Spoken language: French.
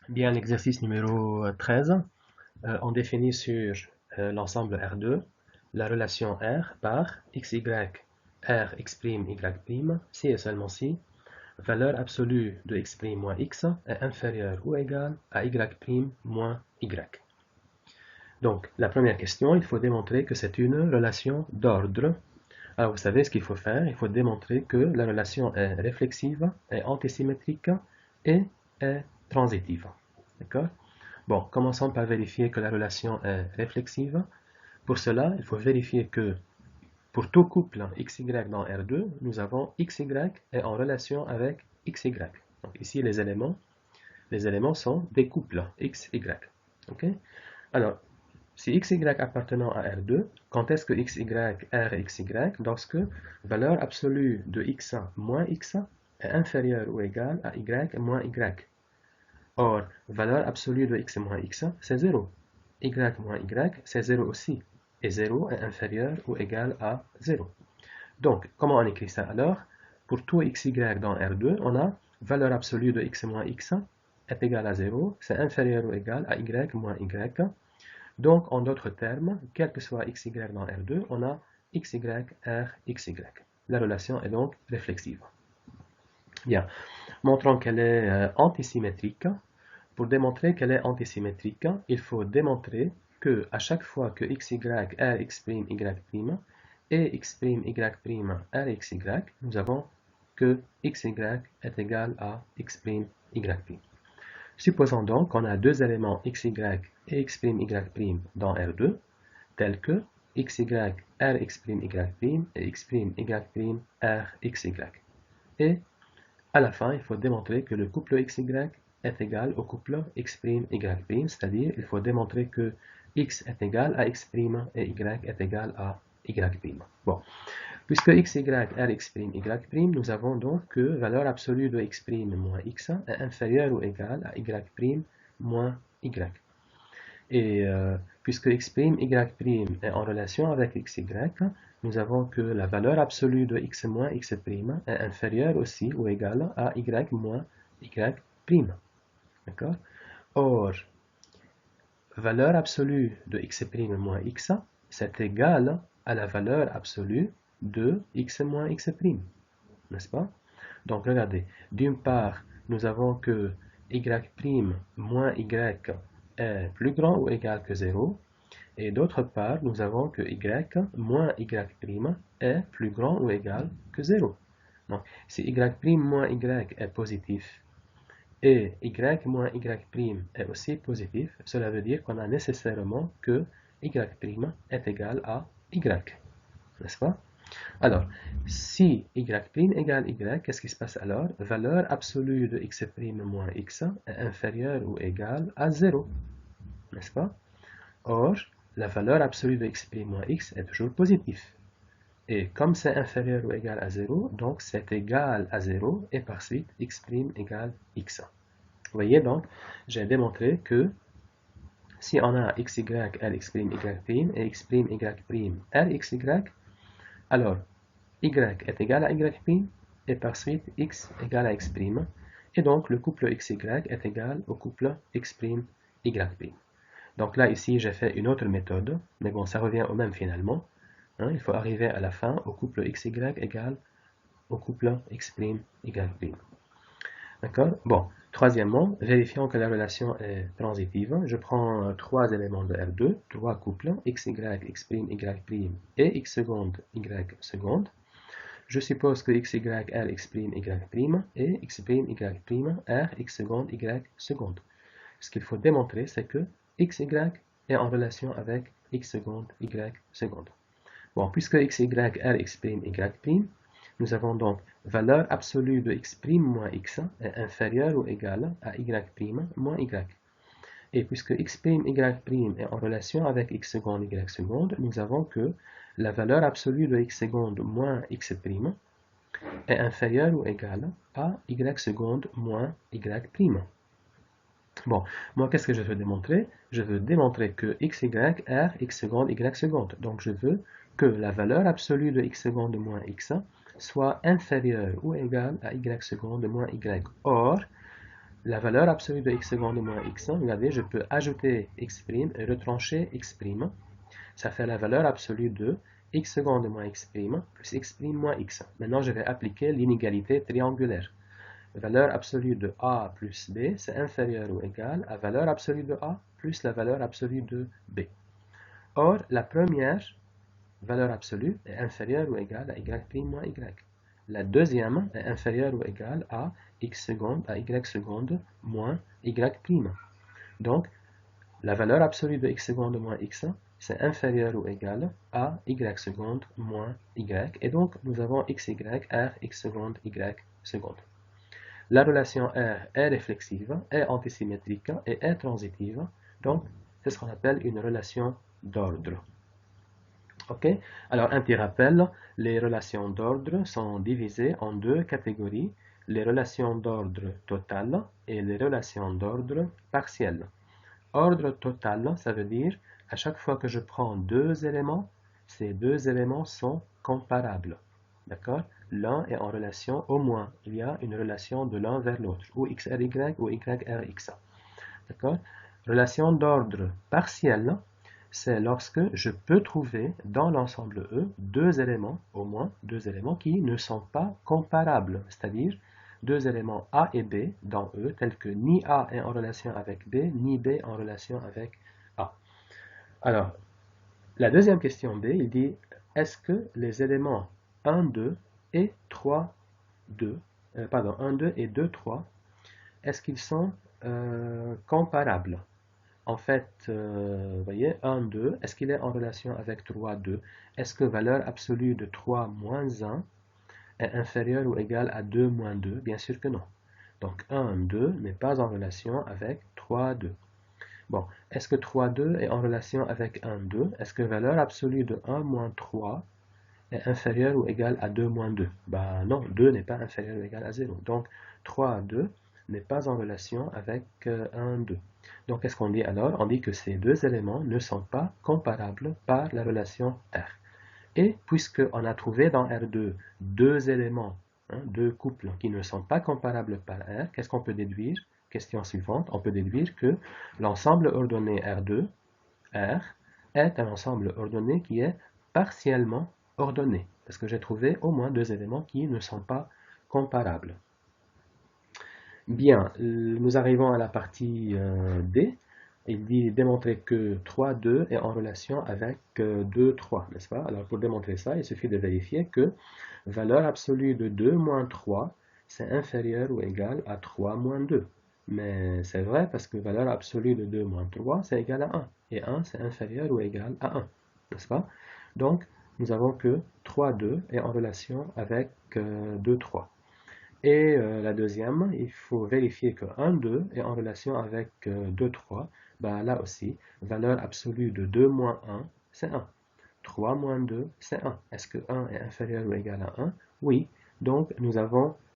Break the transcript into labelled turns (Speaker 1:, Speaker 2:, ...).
Speaker 1: Bien, l'exercice numéro 13, on définit sur l'ensemble R2 la relation R par XY R x', Y', si et seulement si valeur absolue de x' moins x est inférieure ou égale à Y' moins Y. Donc, la première question, il faut démontrer que c'est une relation d'ordre. Alors, vous savez ce qu'il faut faire, il faut démontrer que la relation est réflexive, est antisymétrique et est transitive. D'accord? Bon, commençons par vérifier que la relation est réflexive. Pour cela, il faut vérifier que pour tout couple XY dans R2, nous avons XY est en relation avec XY. Donc ici, les éléments sont des couples XY. Ok? Alors, si XY appartenant à R2, quand est-ce que XY R XY? Lorsque valeur absolue de X moins X est inférieure ou égale à Y moins Y. Or, valeur absolue de x moins x, c'est 0. Y moins y, c'est 0 aussi. Et 0 est inférieur ou égal à 0. Donc, comment on écrit ça alors? Pour tout xy dans R2, on a valeur absolue de x moins x est égale à 0, c'est inférieur ou égal à y moins y. Donc, en d'autres termes, quel que soit xy dans R2, on a xy, r, xy. La relation est donc réflexive. Bien, montrons qu'elle est antisymétrique. Pour démontrer qu'elle est antisymétrique, il faut démontrer que à chaque fois que xy r x', y' et x', y' r x', nous avons que xy est égal à x', y'. Supposons donc qu'on a deux éléments xy et x', y' dans R2, tels que xy r x', y' et x', y' r xy. Et à la fin, il faut démontrer que le couple XY est égal au couple X', Y', c'est-à-dire il faut démontrer que X est égal à X' et Y est égal à Y'. Bon, puisque XY est X', Y', nous avons donc que valeur absolue de X' moins X est inférieure ou égale à Y' moins Y. Et puisque x', y' est en relation avec xy, nous avons que la valeur absolue de x moins x' est inférieure aussi ou égale à y moins y'. D'accord? Or, valeur absolue de x' moins x, c'est égal à la valeur absolue de x moins x'. N'est-ce pas? Donc, regardez. D'une part, nous avons que y' moins y est plus grand ou égal que 0. Et d'autre part, nous avons que y moins y' est plus grand ou égal que 0. Donc, si y' moins y est positif et y moins y' est aussi positif, cela veut dire qu'on a nécessairement que y' est égal à y. N'est-ce pas? Alors, si y' égale y, qu'est-ce qui se passe alors? Valeur absolue de x' moins x est inférieure ou égale à 0. N'est-ce pas? Or, la valeur absolue de x' moins x est toujours positive. Et comme c'est inférieur ou égal à 0, donc c'est égal à 0 et par suite x' égale x. Vous voyez donc, j'ai démontré que si on a xy, rx', y' et x', y', rxy, alors y est égal à y' et par suite x égale à x'. Et donc le couple xy est égal au couple x', y'. Donc là, ici, j'ai fait une autre méthode, mais bon, ça revient au même finalement. Hein, il faut arriver à la fin au couple xy égale au couple x', y'. D'accord? Bon, troisièmement, vérifions que la relation est transitive. Je prends trois éléments de R2, trois couples, xy, x', y' et x seconde, y seconde. Je suppose que xy r x', y' et x', y' r x seconde, y seconde. Ce qu'il faut démontrer, c'est que xy est en relation avec x seconde, y seconde. Bon, puisque xy r x', y', nous avons donc valeur absolue de x' moins x est inférieure ou égale à y' moins y. Et puisque x', y' est en relation avec x seconde, y seconde, nous avons que la valeur absolue de x seconde moins x' est inférieure ou égale à y seconde moins y'. Bon, moi, qu'est-ce que je veux démontrer? Je veux démontrer que xy r x seconde, y seconde. Donc, je veux que la valeur absolue de x seconde moins x soit inférieure ou égale à y seconde moins y. Or, La valeur absolue de x seconde moins x1, regardez, je peux ajouter x' et retrancher x'. Ça fait la valeur absolue de x seconde moins x' plus x' moins x. Maintenant, je vais appliquer l'inégalité triangulaire. La valeur absolue de a plus b, c'est inférieur ou égal à valeur absolue de a plus la valeur absolue de b. Or, la première valeur absolue est inférieure ou égale à y' moins y. La deuxième est inférieure ou égale à x seconde à y seconde moins y'. Donc, la valeur absolue de x seconde moins x, c'est inférieur ou égal à y seconde moins y. Et donc, nous avons xy, r, x seconde, y seconde. La relation R est réflexive, est antisymétrique et est transitive. Donc, c'est ce qu'on appelle une relation d'ordre. Ok? Alors, un petit rappel, les relations d'ordre sont divisées en deux catégories, les relations d'ordre total et les relations d'ordre partiel. Ordre total, ça veut dire à chaque fois que je prends deux éléments, ces deux éléments sont comparables. D'accord? L'un est en relation, au moins, il y a une relation de l'un vers l'autre, ou xry ou yrx. D'accord? Relation d'ordre partiel, c'est lorsque je peux trouver dans l'ensemble E deux éléments, au moins deux éléments qui ne sont pas comparables, c'est-à-dire deux éléments A et B dans E, tels que ni A est en relation avec B, ni B en relation avec A. Alors, la deuxième question B, il dit, est-ce que les éléments 1, 2 et 3, 2, pardon, 1, 2 et 2, 3, est-ce qu'ils sont comparables? En fait, vous voyez, 1, 2, est-ce qu'il est en relation avec 3, 2? Est-ce que valeur absolue de 3 moins 1 est inférieure ou égale à 2 moins 2? Bien sûr que non. Donc 1, 2 n'est pas en relation avec 3, 2. Bon, est-ce que 3, 2 est en relation avec 1, 2? Est-ce que valeur absolue de 1 moins 3 est inférieure ou égale à 2 moins 2? Ben non, 2 n'est pas inférieur ou égal à 0. Donc 3, 2 n'est pas en relation avec 1, 2. Donc qu'est-ce qu'on dit alors? On dit que ces deux éléments ne sont pas comparables par la relation R. Et puisqu'on a trouvé dans R2 deux éléments, deux couples qui ne sont pas comparables par R, qu'est-ce qu'on peut déduire? Question suivante, on peut déduire que l'ensemble ordonné R2, R, est un ensemble ordonné qui est partiellement ordonné, parce que j'ai trouvé au moins deux éléments qui ne sont pas comparables. Bien, nous arrivons à la partie D. Il dit démontrer que 3, 2 est en relation avec 2, 3, n'est-ce pas? Alors pour démontrer ça, il suffit de vérifier que valeur absolue de 2 moins 3, c'est inférieur ou égal à 3 moins 2. Mais c'est vrai parce que valeur absolue de 2 moins 3, c'est égal à 1. Et 1, c'est inférieur ou égal à 1, n'est-ce pas? Donc, nous avons que 3, 2 est en relation avec 2, 3. Et la deuxième, il faut vérifier que 1, 2 est en relation avec 2, 3. Ben, là aussi, valeur absolue de 2 moins 1, c'est 1. 3 moins 2, c'est 1. Est-ce que 1 est inférieur ou égal à 1? Oui. Donc, nous avons